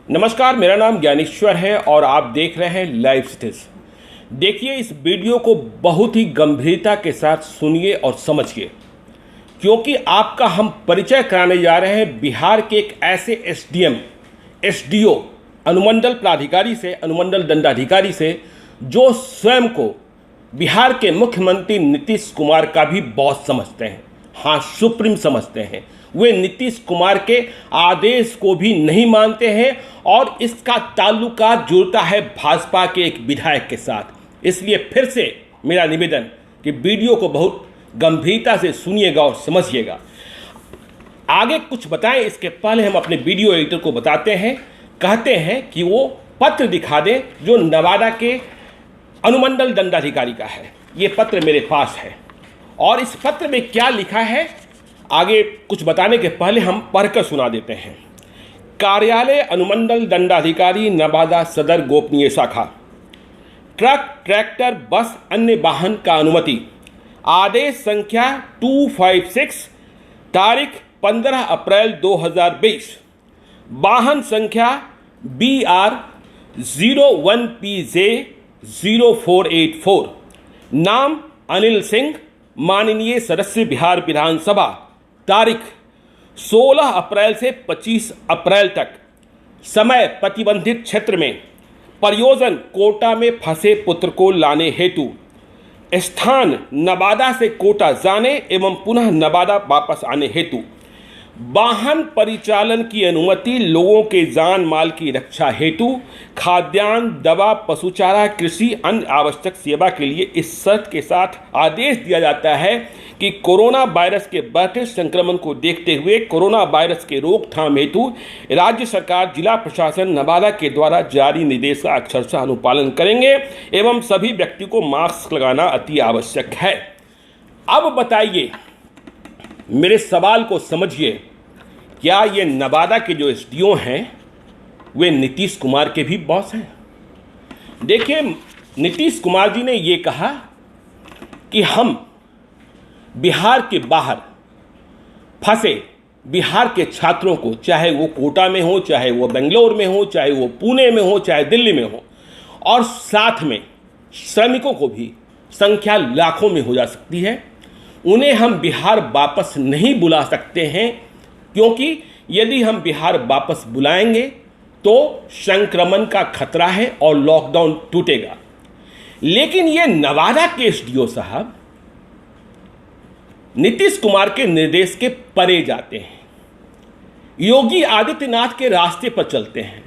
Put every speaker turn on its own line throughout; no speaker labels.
नमस्कार, मेरा नाम ज्ञानेश्वर है और आप देख रहे हैं लाइव स्टेज। देखिए, इस वीडियो को बहुत ही गंभीरता के साथ सुनिए और समझिए, क्योंकि आपका हम परिचय कराने जा रहे हैं बिहार के एक ऐसे एसडीएम, एसडीओ, अनुमंडल प्राधिकारी से, अनुमंडल दंडाधिकारी से, जो स्वयं को बिहार के मुख्यमंत्री नीतीश कुमार का भी बॉस समझते हैं। हाँ, सुप्रीम समझते हैं। वे नीतीश कुमार के आदेश को भी नहीं मानते हैं और इसका ताल्लुका जुड़ता है भाजपा के एक विधायक के साथ। इसलिए फिर से मेरा निवेदन कि वीडियो को बहुत गंभीरता से सुनिएगा और समझिएगा। आगे कुछ बताएं इसके पहले हम अपने वीडियो एडिटर को बताते हैं, कहते हैं कि वो पत्र दिखा दें जो नवादा के अनुमंडल दंडाधिकारी का है। ये पत्र मेरे पास है और इस पत्र में क्या लिखा है, आगे कुछ बताने के पहले हम पढ़कर सुना देते हैं। कार्यालय अनुमंडल दंडाधिकारी नवादा सदर गोपनीय शाखा, ट्रक, ट्रैक्टर, बस, अन्य वाहन का अनुमति, आदेश संख्या 256, तारीख 15 अप्रैल 2020, वाहन संख्या BR 01PJ 0484, नाम अनिल सिंह, माननीय सदस्य बिहार विधानसभा, तारीख 16 अप्रैल से 25 अप्रैल तक, समय प्रतिबंधित क्षेत्र में, प्रयोजन कोटा में फंसे पुत्र को लाने हेतु, स्थान नवादा से कोटा जाने एवं पुनः नवादा वापस आने हेतु, वाहन परिचालन की अनुमति लोगों के जान माल की रक्षा हेतु, खाद्यान्न, दवा, पशुचारा, कृषि, अन्य आवश्यक सेवा के लिए इस शर्त के साथ आदेश दिया जाता है कि कोरोना वायरस के बढ़ते संक्रमण को देखते हुए कोरोना वायरस के रोकथाम हेतु राज्य सरकार, जिला प्रशासन नवादा के द्वारा जारी निर्देश का अक्षरशः अनुपालन करेंगे एवं सभी व्यक्ति को मास्क लगाना अति आवश्यक है। अब बताइए, मेरे सवाल को समझिए, क्या ये नवादा के जो एसडीओ हैं वे नीतीश कुमार के भी बॉस हैं? देखिए, नीतीश कुमार जी ने ये कहा कि हम बिहार के बाहर फंसे बिहार के छात्रों को, चाहे वो कोटा में हो, चाहे वो बेंगलोर में हो, चाहे वो पुणे में हो, चाहे दिल्ली में हो, और साथ में श्रमिकों को भी, संख्या लाखों में हो जा सकती है, उन्हें हम बिहार वापस नहीं बुला सकते हैं, क्योंकि यदि हम बिहार वापस बुलाएंगे तो संक्रमण का खतरा है और लॉकडाउन टूटेगा। लेकिन ये नवादा के एसडीओ साहब नीतीश कुमार के निर्देश के परे जाते हैं, योगी आदित्यनाथ के रास्ते पर चलते हैं।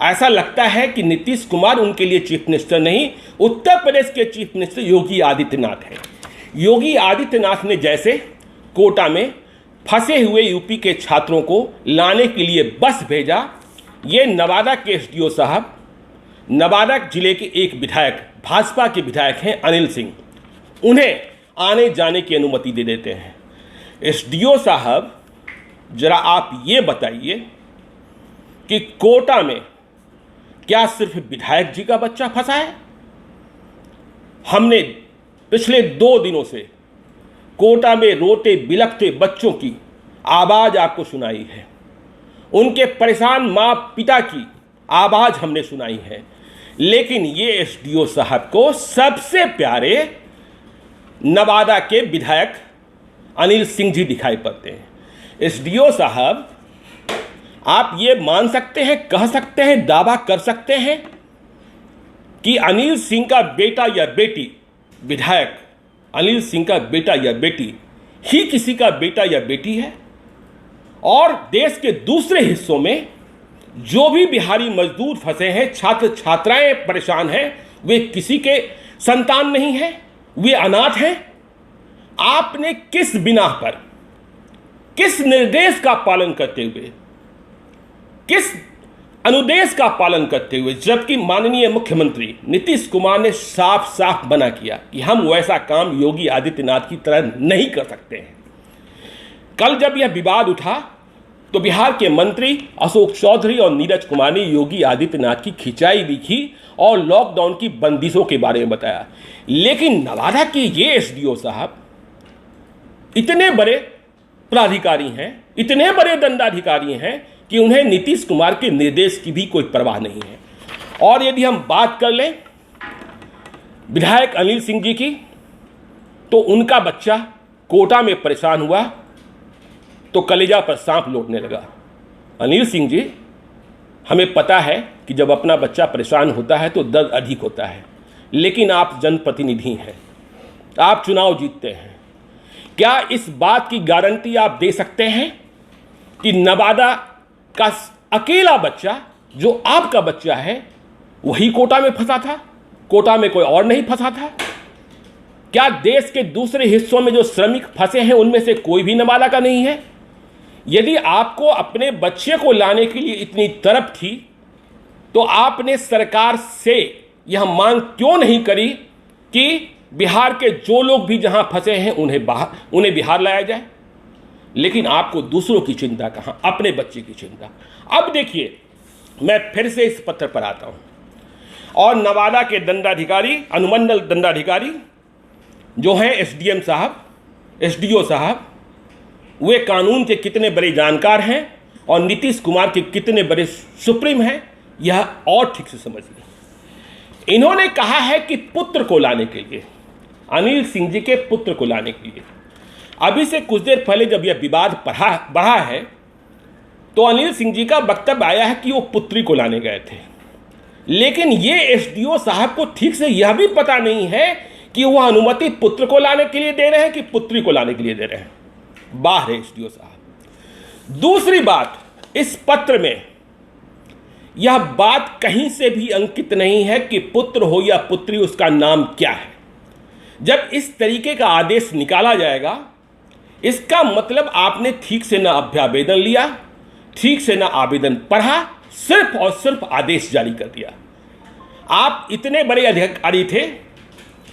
ऐसा लगता है कि नीतीश कुमार उनके लिए चीफ मिनिस्टर नहीं, उत्तर प्रदेश के चीफ मिनिस्टर योगी आदित्यनाथ हैं। योगी आदित्यनाथ ने जैसे कोटा में फंसे हुए यूपी के छात्रों को लाने के लिए बस भेजा, ये नवादा के एसडीओ साहब, नवादा जिले के एक विधायक, भाजपा के विधायक हैं अनिल सिंह, उन्हें आने जाने की अनुमति दे देते हैं। एसडीओ साहब, जरा आप ये बताइए कि कोटा में क्या सिर्फ विधायक जी का बच्चा फंसा है? हमने पिछले 2 दिनों से कोटा में रोते बिलखते बच्चों की आवाज आपको सुनाई है, उनके परेशान माँ पिता की आवाज हमने सुनाई है, लेकिन ये एसडीओ साहब को सबसे प्यारे नवादा के विधायक अनिल सिंह जी दिखाई पड़ते हैं। एसडीओ साहब, आप ये मान सकते हैं, कह सकते हैं, दावा कर सकते हैं कि अनिल सिंह का बेटा या बेटी, विधायक अनिल सिंह का बेटा या बेटी ही किसी का बेटा या बेटी है, और देश के दूसरे हिस्सों में जो भी बिहारी मजदूर फंसे हैं, छात्र छात्राएं परेशान हैं, वे किसी के संतान नहीं हैं, वे अनाथ हैं। आपने किस बिना पर, किस निर्देश का पालन करते हुए, किस अनुदेश का पालन करते हुए, जबकि माननीय मुख्यमंत्री नीतीश कुमार ने साफ साफ मना किया कि हम वैसा काम योगी आदित्यनाथ की तरह नहीं कर सकते हैं। कल जब यह विवाद उठा तो बिहार के मंत्री अशोक चौधरी और नीरज कुमार ने योगी आदित्यनाथ की खिंचाई भी की और लॉकडाउन की बंदिशों के बारे में बताया। लेकिन नवादा के ये एसडीओ साहब इतने बड़े प्राधिकारी हैं, इतने बड़े दंडाधिकारी हैं कि उन्हें नीतीश कुमार के निर्देश की भी कोई परवाह नहीं है। और यदि हम बात कर लें विधायक अनिल सिंह जी की, तो उनका बच्चा कोटा में परेशान हुआ तो कलेजा पर सांप लौटने लगा। अनिल सिंह जी, हमें पता है कि जब अपना बच्चा परेशान होता है तो दर्द अधिक होता है, लेकिन आप जनप्रतिनिधि हैं, आप चुनाव जीतते हैं। क्या इस बात की गारंटी आप दे सकते हैं कि नवादा का अकेला बच्चा जो आपका बच्चा है वही कोटा में फंसा था, कोटा में कोई और नहीं फंसा था? क्या देश के दूसरे हिस्सों में जो श्रमिक फंसे हैं उनमें से कोई भी नवादा का नहीं है? यदि आपको अपने बच्चे को लाने के लिए इतनी तड़प थी तो आपने सरकार से यह मांग क्यों नहीं करी कि बिहार के जो लोग भी जहां फंसे हैं उन्हें बिहार लाया जाए? लेकिन आपको दूसरों की चिंता कहां, अपने बच्चे की चिंता। अब देखिए, मैं फिर से इस पत्र पर आता हूं और नवादा के दंडाधिकारी, अनुमंडल दंडाधिकारी जो हैं एसडीएम साहब, एसडीओ साहब, वे कानून के कितने बड़े जानकार हैं और नीतीश कुमार के कितने बड़े सुप्रीम हैं, यह और ठीक से समझिए। इन्होंने कहा है कि पुत्र को लाने के लिए, अनिल सिंह जी के पुत्र को लाने के लिए, अभी से कुछ देर पहले जब यह विवाद बढ़ा है तो अनिल सिंह जी का वक्तव्य आया है कि वो पुत्री को लाने गए थे, लेकिन ये एसडीओ साहब को ठीक से यह भी पता नहीं है कि वह अनुमति पुत्र को लाने के लिए दे रहे हैं कि पुत्री को लाने के लिए दे रहे हैं। बाहर है एसडीओ साहब। दूसरी बात, इस पत्र में यह बात कहीं से भी अंकित नहीं है कि पुत्र हो या पुत्री उसका नाम क्या है। जब इस तरीके का आदेश निकाला जाएगा, इसका मतलब आपने ठीक से ना अभ्यावेदन लिया, ठीक से ना आवेदन पढ़ा, सिर्फ और सिर्फ आदेश जारी कर दिया। आप इतने बड़े अधिकारी थे,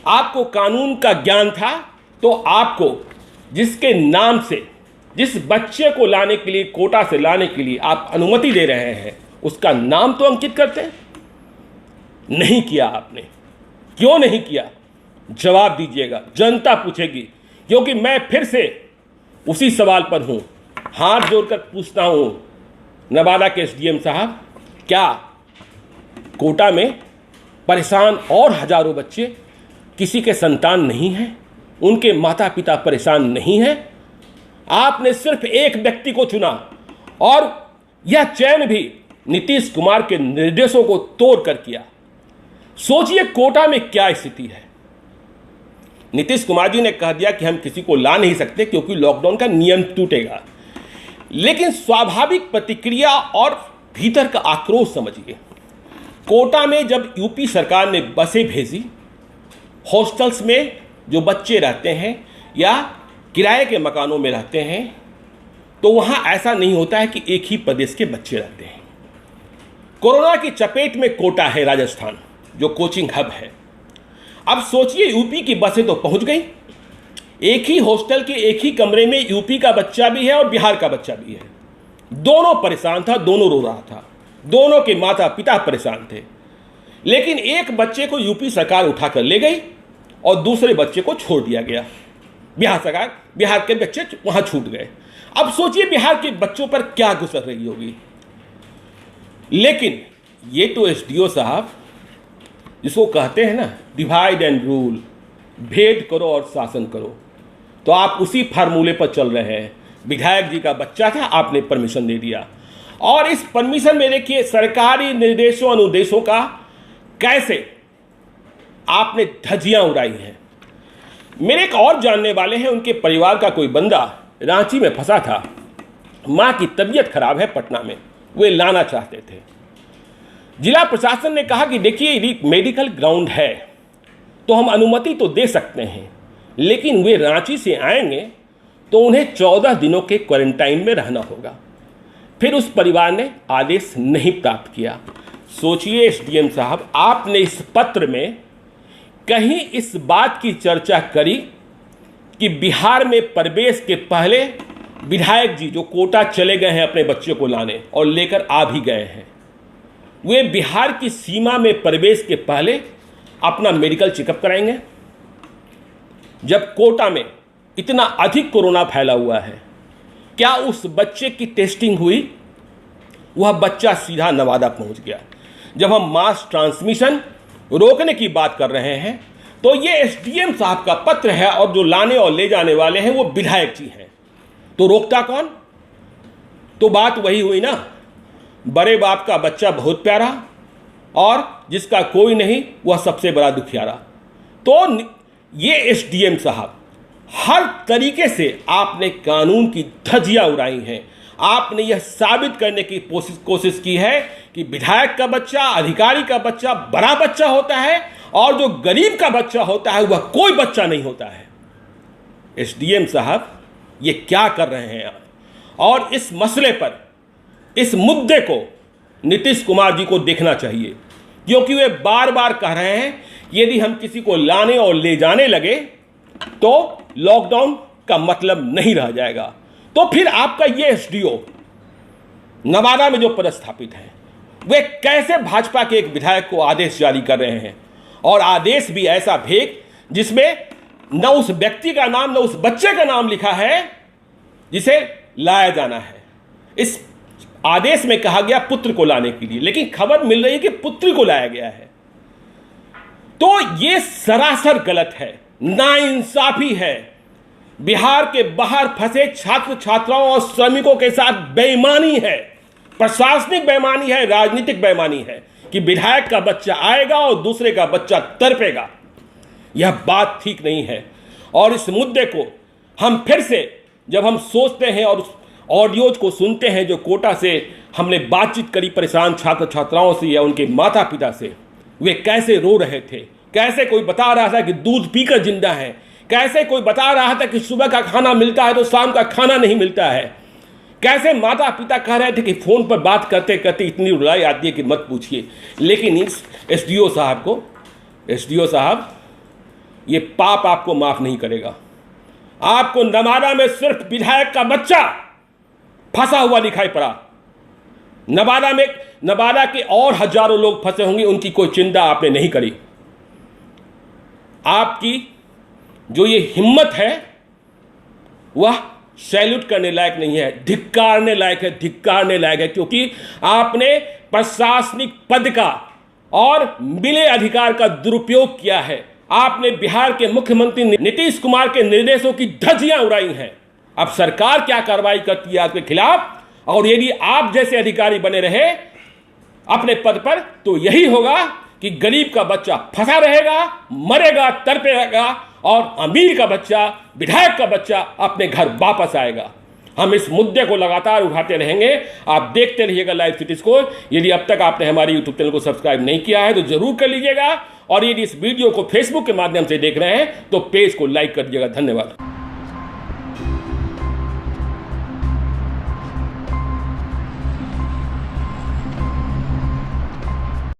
आपको कानून का ज्ञान था, तो आपको जिसके नाम से, जिस बच्चे को लाने के लिए, कोटा से लाने के लिए आप अनुमति दे रहे हैं, उसका नाम तो अंकित करते। नहीं किया आपने। क्यों नहीं किया? जवाब दीजिएगा, जनता पूछेगी। क्योंकि मैं फिर से उसी सवाल पर हूं, हाथ जोड़कर पूछता हूं नवादा के एसडीएम साहब, क्या कोटा में परेशान और हजारों बच्चे किसी के संतान नहीं हैं? उनके माता पिता परेशान नहीं हैं? आपने सिर्फ एक व्यक्ति को चुना और यह चयन भी नीतीश कुमार के निर्देशों को तोड़कर किया। सोचिए कोटा में क्या स्थिति है। नीतीश कुमार जी ने कह दिया कि हम किसी को ला नहीं सकते क्योंकि लॉकडाउन का नियम टूटेगा, लेकिन स्वाभाविक प्रतिक्रिया और भीतर का आक्रोश समझिए। कोटा में जब यूपी सरकार ने बसें भेजी, हॉस्टल्स में जो बच्चे रहते हैं या किराए के मकानों में रहते हैं, तो वहां ऐसा नहीं होता है कि एक ही प्रदेश के बच्चे रहते हैं। कोरोना की चपेट में कोटा है, राजस्थान, जो कोचिंग हब है। अब सोचिए, यूपी की बसें तो पहुंच गई, एक ही हॉस्टल के एक ही कमरे में यूपी का बच्चा भी है और बिहार का बच्चा भी है। दोनों परेशान था, दोनों रो रहा था, दोनों के माता पिता परेशान थे। लेकिन एक बच्चे को यूपी सरकार उठाकर ले गई और दूसरे बच्चे को छोड़ दिया गया। बिहार के बच्चे वहां छूट गए। अब सोचिए बिहार के बच्चों पर क्या गुजर रही होगी। लेकिन ये तो एसडीओ साहब, जिसको कहते हैं ना डिवाइड एंड रूल, भेद करो और शासन करो, तो आप उसी फार्मूले पर चल रहे हैं। विधायक जी का बच्चा था, आपने परमिशन दे दिया, और इस परमिशन में देखिए सरकारी निर्देशों अनुदेशों का कैसे आपने धज्जियां उड़ाई हैं। मेरे एक और जानने वाले हैं, उनके परिवार का कोई बंदा रांची में फंसा था, मां की तबीयत खराब है पटना में, वे लाना चाहते थे। जिला प्रशासन ने कहा कि देखिए यदि मेडिकल ग्राउंड है तो हम अनुमति तो दे सकते हैं, लेकिन वे रांची से आएंगे तो उन्हें 14 दिनों के क्वारंटाइन में रहना होगा। फिर उस परिवार ने आदेश नहीं प्राप्त किया। सोचिए एसडीएम साहब, आपने इस पत्र में कहीं इस बात की चर्चा करी कि बिहार में प्रवेश के पहले विधायक जी जो कोटा चले गए हैं अपने बच्चे को लाने और लेकर आ भी गए हैं, वे बिहार की सीमा में प्रवेश के पहले अपना मेडिकल चेकअप कराएंगे? जब कोटा में इतना अधिक कोरोना फैला हुआ है, क्या उस बच्चे की टेस्टिंग हुई? वह बच्चा सीधा नवादा पहुंच गया। जब हम मास ट्रांसमिशन रोकने की बात कर रहे हैं तो ये एसडीएम साहब का पत्र है और जो लाने और ले जाने वाले हैं वो विधायक जी हैं, तो रोकता कौन? तो बात वही हुई ना, बड़े बाप का बच्चा बहुत प्यारा और जिसका कोई नहीं वह सबसे बड़ा दुखियारा। तो ये एसडीएम साहब हर तरीके से आपने कानून की धज्जियां उड़ाई हैं। आपने यह साबित करने की कोशिश की है कि विधायक का बच्चा, अधिकारी का बच्चा बड़ा बच्चा होता है और जो गरीब का बच्चा होता है वह कोई बच्चा नहीं होता है। एसडीएम साहब ये क्या कर रहे हैं आप? और इस मसले पर, इस मुद्दे को नीतीश कुमार जी को देखना चाहिए, क्योंकि वे बार बार कह रहे हैं यदि हम किसी को लाने और ले जाने लगे तो लॉकडाउन का मतलब नहीं रह जाएगा। तो फिर आपका ये एसडीओ नवादा में जो पदस्थापित है वे कैसे भाजपा के एक विधायक को आदेश जारी कर रहे हैं, और आदेश भी ऐसा भेग जिसमें न उस व्यक्ति का नाम न उस बच्चे का नाम लिखा है जिसे लाया जाना है। इस आदेश में कहा गया पुत्र को लाने के लिए, लेकिन खबर मिल रही है कि पुत्री को लाया गया है। तो यह सरासर गलत है, नाइंसाफी है। बिहार के बाहर फंसे छात्र छात्राओं और श्रमिकों के साथ बेईमानी है, प्रशासनिक बेईमानी है, राजनीतिक बेईमानी है कि विधायक का बच्चा आएगा और दूसरे का बच्चा तड़पेगा। यह बात ठीक नहीं है। और इस मुद्दे को हम फिर से जब हम सोचते हैं और ऑडियोज को सुनते हैं जो कोटा से हमने बातचीत करी परेशान छात्र छात्राओं से या उनके माता पिता से, वे कैसे रो रहे थे, कैसे कोई बता रहा था कि दूध पीकर जिंदा है, कैसे कोई बता रहा था कि सुबह का खाना मिलता है तो शाम का खाना नहीं मिलता है, कैसे माता पिता कह रहे थे कि फ़ोन पर बात करते करते इतनी रुलाई आती है कि मत पूछिए। लेकिन इस एसडीओ साहब ये पाप आपको माफ़ नहीं करेगा। आपको नवादा में सिर्फ विधायक का बच्चा फंसा हुआ दिखाई पड़ा। नवादा के और हजारों लोग फंसे होंगे, उनकी कोई चिंता आपने नहीं करी। आपकी जो ये हिम्मत है वह सैल्यूट करने लायक नहीं है, धिक्कारने लायक है, क्योंकि आपने प्रशासनिक पद का और मिले अधिकार का दुरुपयोग किया है। आपने बिहार के मुख्यमंत्री नीतीश कुमार के निर्देशों की धज्जियां उड़ाई हैं। अब सरकार क्या कार्रवाई करती है आपके खिलाफ, और यदि आप जैसे अधिकारी बने रहे अपने पद पर तो यही होगा कि गरीब का बच्चा फंसा रहेगा, मरेगा, तड़पेगा, और अमीर का बच्चा, विधायक का बच्चा अपने घर वापस आएगा। हम इस मुद्दे को लगातार उठाते रहेंगे। आप देखते रहिएगा लाइव सिटीज को। यदि अब तक आपने हमारे यूट्यूब चैनल को सब्सक्राइब नहीं किया है तो जरूर कर लीजिएगा, और यदि इस वीडियो को फेसबुक के माध्यम से देख रहे हैं तो पेज को लाइक कर दीजिएगा। धन्यवाद।